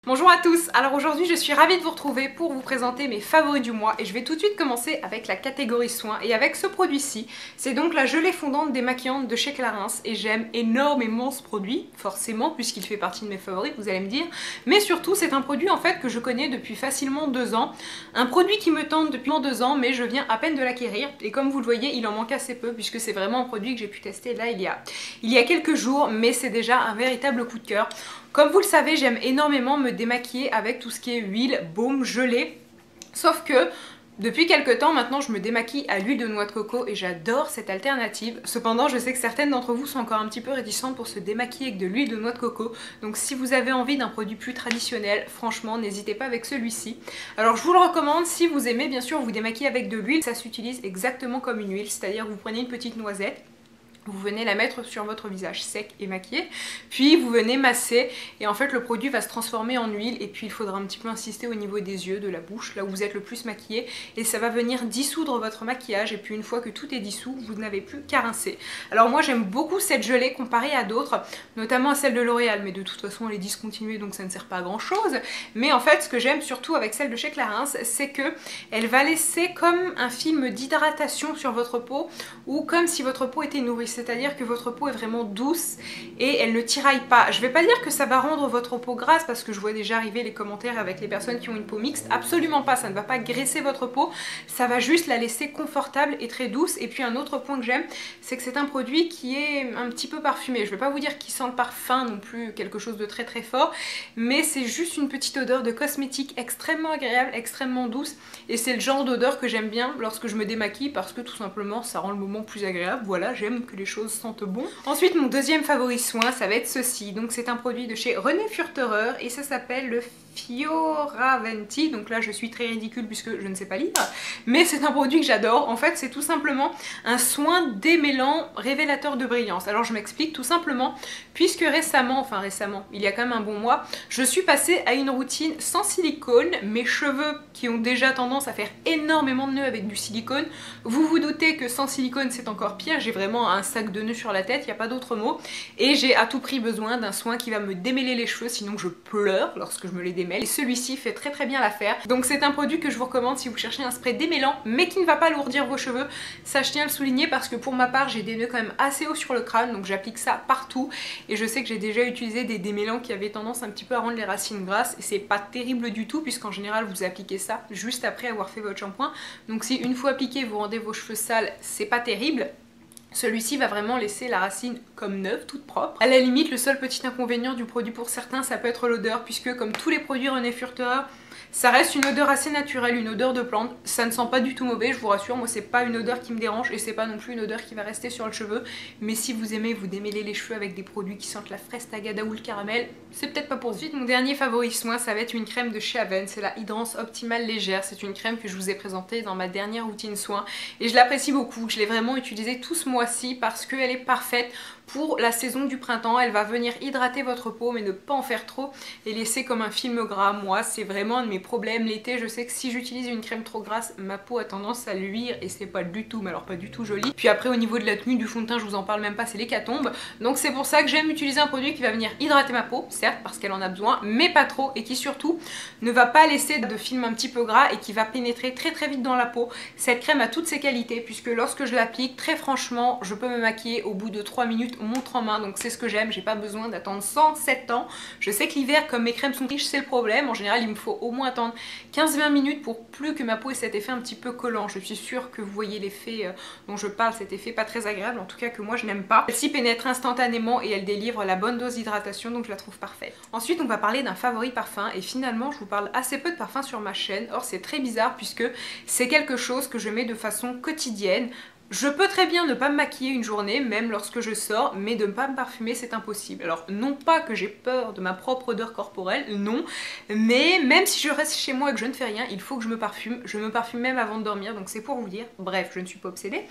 Bonjour à tous, alors aujourd'hui je suis ravie de vous retrouver pour vous présenter mes favoris du mois et je vais tout de suite commencer avec la catégorie soins et avec ce produit-ci. C'est donc la gelée fondante démaquillante de chez Clarins et j'aime énormément ce produit, forcément puisqu'il fait partie de mes favoris, vous allez me dire, mais surtout c'est un produit en fait que je connais depuis facilement 2 ans, un produit qui me tente depuis 2 ans mais je viens à peine de l'acquérir et comme vous le voyez il en manque assez peu puisque c'est vraiment un produit que j'ai pu tester là il y a quelques jours, mais c'est déjà un véritable coup de cœur. Comme vous le savez, j'aime énormément me démaquiller avec tout ce qui est huile, baume, gelée. Sauf que depuis quelques temps maintenant, je me démaquille à l'huile de noix de coco et j'adore cette alternative. Cependant, je sais que certaines d'entre vous sont encore un petit peu réticentes pour se démaquiller avec de l'huile de noix de coco. Donc si vous avez envie d'un produit plus traditionnel, franchement, n'hésitez pas avec celui-ci. Alors je vous le recommande si vous aimez bien sûr vous démaquiller avec de l'huile. Ça s'utilise exactement comme une huile, c'est-à-dire vous prenez une petite noisette. Vous venez la mettre sur votre visage sec et maquillé, puis vous venez masser et en fait le produit va se transformer en huile et puis il faudra un petit peu insister au niveau des yeux, de la bouche, là où vous êtes le plus maquillé et ça va venir dissoudre votre maquillage et puis une fois que tout est dissous, vous n'avez plus qu'à rincer. Alors moi j'aime beaucoup cette gelée comparée à d'autres, notamment à celle de L'Oréal, mais de toute façon elle est discontinuée donc ça ne sert pas à grand chose. Mais en fait ce que j'aime surtout avec celle de chez Clarins, c'est que elle va laisser comme un film d'hydratation sur votre peau ou comme si votre peau était nourrie. C'est-à-dire que votre peau est vraiment douce et elle ne tiraille pas. Je vais pas dire que ça va rendre votre peau grasse parce que je vois déjà arriver les commentaires avec les personnes qui ont une peau mixte. Absolument pas, ça ne va pas graisser votre peau. Ça va juste la laisser confortable et très douce. Et puis un autre point que j'aime, c'est que c'est un produit qui est un petit peu parfumé. Je vais pas vous dire qu'il sent le parfum non plus, quelque chose de très très fort. Mais c'est juste une petite odeur de cosmétique extrêmement agréable, extrêmement douce. Et c'est le genre d'odeur que j'aime bien lorsque je me démaquille parce que tout simplement ça rend le moment plus agréable. Voilà, j'aime que les choses sentent bon. Ensuite mon deuxième favori soin ça va être ceci, donc c'est un produit de chez René Furterer et ça s'appelle le Fioravanti, donc là je suis très ridicule puisque je ne sais pas lire, mais c'est un produit que j'adore. En fait c'est tout simplement un soin démêlant révélateur de brillance. Alors je m'explique tout simplement, puisque récemment, il y a quand même un bon mois, je suis passée à une routine sans silicone, mes cheveux qui ont déjà tendance à faire énormément de nœuds avec du silicone, vous vous doutez que sans silicone c'est encore pire, j'ai vraiment un sac de nœuds sur la tête, il n'y a pas d'autre mot, et j'ai à tout prix besoin d'un soin qui va me démêler les cheveux, sinon je pleure lorsque je me les démêle. Et celui-ci fait très très bien l'affaire. Donc c'est un produit que je vous recommande si vous cherchez un spray démêlant mais qui ne va pas alourdir vos cheveux. Ça je tiens à le souligner parce que pour ma part j'ai des nœuds quand même assez hauts sur le crâne, donc j'applique ça partout et je sais que j'ai déjà utilisé des démêlants qui avaient tendance un petit peu à rendre les racines grasses et c'est pas terrible du tout puisqu'en général vous appliquez ça juste après avoir fait votre shampoing. Donc si une fois appliqué vous rendez vos cheveux sales, c'est pas terrible. Celui-ci va vraiment laisser la racine comme neuve, toute propre. À la limite, le seul petit inconvénient du produit pour certains, ça peut être l'odeur, puisque comme tous les produits René Furterer, ça reste une odeur assez naturelle, une odeur de plante. Ça ne sent pas du tout mauvais, je vous rassure. Moi, c'est pas une odeur qui me dérange et c'est pas non plus une odeur qui va rester sur le cheveu. Mais si vous aimez vous démêler les cheveux avec des produits qui sentent la fraise tagada ou le caramel, c'est peut-être pas pour vous. Ensuite, mon dernier favori soin, ça va être une crème de chez Aven. C'est la Hydrance Optimale Légère. C'est une crème que je vous ai présentée dans ma dernière routine soin et je l'apprécie beaucoup. Je l'ai vraiment utilisée tout ce mois-ci parce qu'elle est parfaite pour la saison du printemps. Elle va venir hydrater votre peau mais ne pas en faire trop et laisser comme un film gras. Moi c'est vraiment un de mes problèmes l'été, je sais que si j'utilise une crème trop grasse ma peau a tendance à luire et c'est pas du tout, mais alors pas du tout joli. Puis après au niveau de la tenue du fond de teint je vous en parle même pas, c'est l'hécatombe. Donc c'est pour ça que j'aime utiliser un produit qui va venir hydrater ma peau, certes parce qu'elle en a besoin mais pas trop, et qui surtout ne va pas laisser de film un petit peu gras et qui va pénétrer très très vite dans la peau. Cette crème a toutes ses qualités puisque lorsque je l'applique, très franchement je peux me maquiller au bout de 3 minutes montre en main, donc c'est ce que j'aime, j'ai pas besoin d'attendre 107 ans. Je sais que l'hiver comme mes crèmes sont riches c'est le problème, en général il me faut au moins attendre 15-20 minutes pour plus que ma peau ait cet effet un petit peu collant. Je suis sûre que vous voyez l'effet dont je parle, cet effet pas très agréable, en tout cas que moi je n'aime pas. Celle-ci pénètre instantanément et elle délivre la bonne dose d'hydratation, donc je la trouve parfaite. Ensuite on va parler d'un favori parfum et finalement je vous parle assez peu de parfum sur ma chaîne, or c'est très bizarre puisque c'est quelque chose que je mets de façon quotidienne. Je peux très bien ne pas me maquiller une journée, même lorsque je sors, mais de ne pas me parfumer c'est impossible. Alors non pas que j'ai peur de ma propre odeur corporelle, non, mais même si je reste chez moi et que je ne fais rien, il faut que je me parfume même avant de dormir, donc c'est pour vous dire, bref, je ne suis pas obsédée.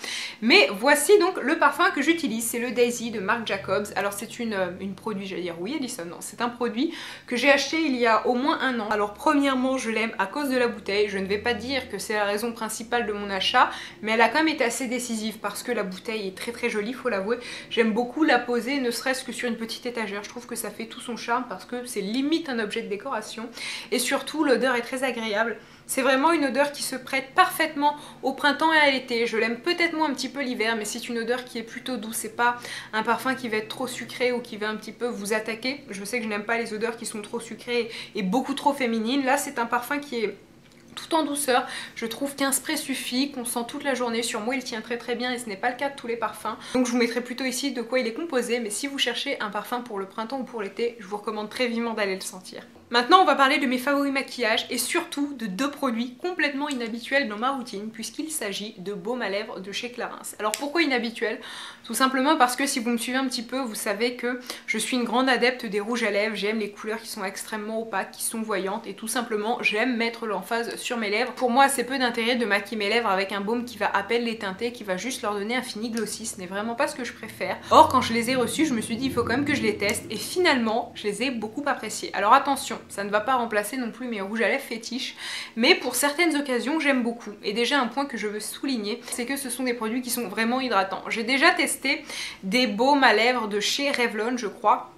Mais voici donc le parfum que j'utilise, c'est le Daisy de Marc Jacobs. Alors c'est une produit, j'allais dire oui Alison, non, c'est un produit que j'ai acheté il y a au moins 1 an. Alors premièrement je l'aime à cause de la bouteille, je ne vais pas dire que c'est la raison principale de mon achat, mais elle a quand même été assez décisive décisive parce que la bouteille est très jolie, faut l'avouer. J'aime beaucoup la poser, ne serait-ce que sur une petite étagère. Je trouve que ça fait tout son charme parce que c'est limite un objet de décoration. Et surtout, l'odeur est très agréable. C'est vraiment une odeur qui se prête parfaitement au printemps et à l'été. Je l'aime peut-être moins un petit peu l'hiver, mais c'est une odeur qui est plutôt douce. C'est pas un parfum qui va être trop sucré ou qui va un petit peu vous attaquer. Je sais que je n'aime pas les odeurs qui sont trop sucrées et beaucoup trop féminines. Là, c'est un parfum qui est tout en douceur. Je trouve qu'un spray suffit, qu'on sent toute la journée. Sur moi, il tient très bien et ce n'est pas le cas de tous les parfums. Donc je vous mettrai plutôt ici de quoi il est composé, mais si vous cherchez un parfum pour le printemps ou pour l'été, je vous recommande très vivement d'aller le sentir. Maintenant, on va parler de mes favoris maquillage et surtout de deux produits complètement inhabituels dans ma routine puisqu'il s'agit de baume à lèvres de chez Clarins. Alors pourquoi inhabituel? Tout simplement parce que si vous me suivez un petit peu, vous savez que je suis une grande adepte des rouges à lèvres. J'aime les couleurs qui sont extrêmement opaques, qui sont voyantes et tout simplement j'aime mettre l'emphase sur mes lèvres. Pour moi, assez peu d'intérêt de maquiller mes lèvres avec un baume qui va à peine les teinter, qui va juste leur donner un fini glossy. Ce n'est vraiment pas ce que je préfère. Or, quand je les ai reçus, je me suis dit il faut quand même que je les teste et finalement, je les ai beaucoup appréciés. Alors attention, ça ne va pas remplacer non plus mes rouges à lèvres fétiches, mais pour certaines occasions j'aime beaucoup. Et déjà un point que je veux souligner, c'est que ce sont des produits qui sont vraiment hydratants. J'ai déjà testé des baumes à lèvres de chez Revlon, je crois,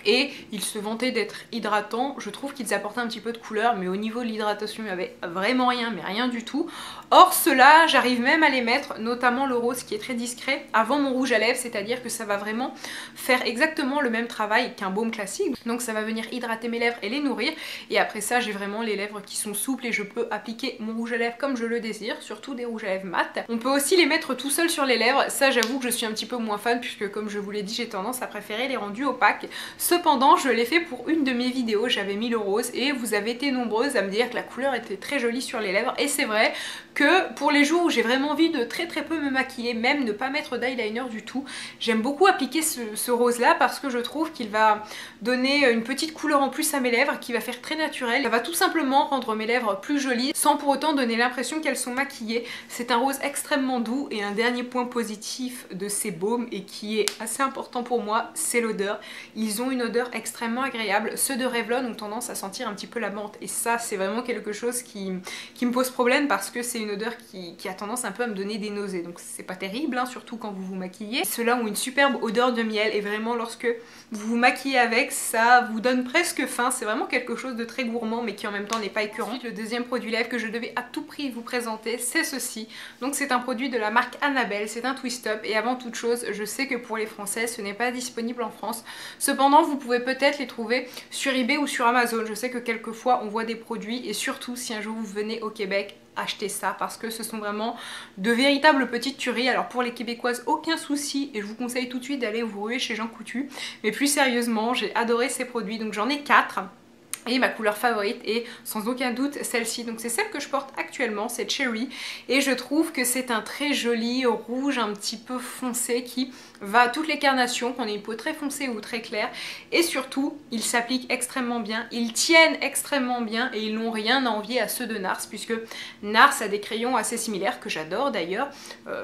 et ils se vantaient d'être hydratants. Je trouve qu'ils apportaient un petit peu de couleur, mais au niveau de l'hydratation il n'y avait vraiment rien, mais rien du tout. Or ceux-là, j'arrive même à les mettre, notamment le rose qui est très discret, avant mon rouge à lèvres, c'est-à-dire que ça va vraiment faire exactement le même travail qu'un baume classique. Donc ça va venir hydrater mes lèvres et les nourrir, et après ça j'ai vraiment les lèvres qui sont souples et je peux appliquer mon rouge à lèvres comme je le désire, surtout des rouges à lèvres mat. On peut aussi les mettre tout seul sur les lèvres, ça j'avoue que je suis un petit peu moins fan puisque comme je vous l'ai dit, j'ai tendance à préférer les rendus opaques. Cependant, je l'ai fait pour une de mes vidéos, j'avais mis le rose et vous avez été nombreuses à me dire que la couleur était très jolie sur les lèvres, et c'est vrai que pour les jours où j'ai vraiment envie de très peu me maquiller, même ne pas mettre d'eyeliner du tout, j'aime beaucoup appliquer ce rose là parce que je trouve qu'il va donner une petite couleur en plus à mes lèvres qui va faire très naturel. Ça va tout simplement rendre mes lèvres plus jolies sans pour autant donner l'impression qu'elles sont maquillées. C'est un rose extrêmement doux, et un dernier point positif de ces baumes et qui est assez important pour moi, c'est l'odeur. Ils ont une odeur extrêmement agréable. Ceux de Revlon ont tendance à sentir un petit peu la menthe et ça c'est vraiment quelque chose qui me pose problème parce que c'est une odeur qui a tendance un peu à me donner des nausées, donc c'est pas terrible, hein, surtout quand vous vous maquillez. Ceux-là ont une superbe odeur de miel et vraiment lorsque vous vous maquillez avec, ça vous donne presque faim. C'est vraiment quelque chose de très gourmand mais qui en même temps n'est pas écœurant. Ensuite, le deuxième produit lèvres que je devais à tout prix vous présenter, c'est ceci. Donc c'est un produit de la marque Annabelle, c'est un twist up, et avant toute chose je sais que pour les Français ce n'est pas disponible en France. Cependant vous pouvez peut-être les trouver sur eBay ou sur Amazon. Je sais que quelquefois on voit des produits, et surtout si un jour vous venez au Québec, achetez ça parce que ce sont vraiment de véritables petites tueries. Alors pour les Québécoises, aucun souci, et je vous conseille tout de suite d'aller vous ruer chez Jean Coutu, mais plus sérieusement j'ai adoré ces produits. Donc j'en ai 4 et ma couleur favorite est sans aucun doute celle-ci. Donc c'est celle que je porte actuellement, c'est Cherry, et je trouve que c'est un très joli rouge un petit peu foncé qui va à toutes les carnations, qu'on ait une peau très foncée ou très claire, et surtout ils s'appliquent extrêmement bien, ils tiennent extrêmement bien et ils n'ont rien à envier à ceux de NARS, puisque NARS a des crayons assez similaires que j'adore d'ailleurs.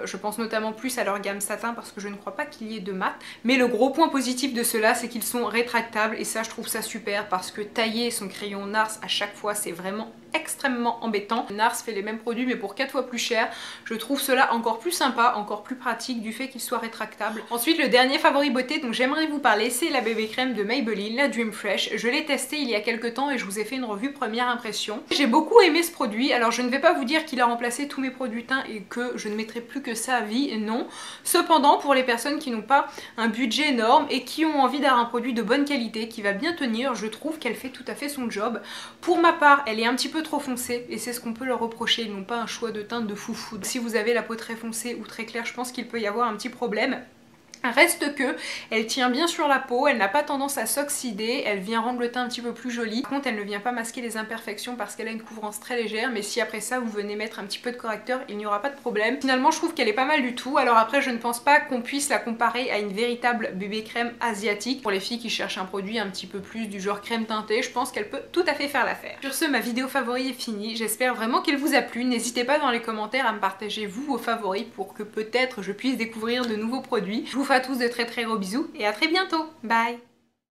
Je pense notamment plus à leur gamme satin parce que je ne crois pas qu'il y ait de mat, mais le gros point positif de ceux-là c'est qu'ils sont rétractables, et ça je trouve ça super parce que tailler son crayon NARS à chaque fois c'est vraiment extrêmement embêtant. NARS fait les mêmes produits mais pour 4 fois plus cher. Je trouve cela encore plus sympa, encore plus pratique du fait qu'il soit rétractable. Ensuite, le dernier favori beauté dont j'aimerais vous parler, c'est la bébé crème de Maybelline, la Dream Fresh. Je l'ai testé il y a quelques temps et je vous ai fait une revue première impression. J'ai beaucoup aimé ce produit. Alors je ne vais pas vous dire qu'il a remplacé tous mes produits teint et que je ne mettrai plus que ça à vie, non. Cependant, pour les personnes qui n'ont pas un budget énorme et qui ont envie d'avoir un produit de bonne qualité, qui va bien tenir, je trouve qu'elle fait tout à fait son job. Pour ma part, elle est un petit peu trop foncée et c'est ce qu'on peut leur reprocher. Ils n'ont pas un choix de teinte de foufou. Si vous avez la peau très foncée ou très claire, je pense qu'il peut y avoir un petit problème. Reste que elle tient bien sur la peau, elle n'a pas tendance à s'oxyder, elle vient rendre le teint un petit peu plus joli. Par contre, elle ne vient pas masquer les imperfections parce qu'elle a une couvrance très légère, mais si après ça vous venez mettre un petit peu de correcteur, il n'y aura pas de problème. Finalement, je trouve qu'elle est pas mal du tout. Alors après, je ne pense pas qu'on puisse la comparer à une véritable bébé crème asiatique. Pour les filles qui cherchent un produit un petit peu plus du genre crème teintée, je pense qu'elle peut tout à fait faire l'affaire. Sur ce, ma vidéo favori est finie. J'espère vraiment qu'elle vous a plu. N'hésitez pas dans les commentaires à me partager vous vos favoris pour que peut-être je puisse découvrir de nouveaux produits. Je vous fais à tous de très gros bisous et à très bientôt. Bye!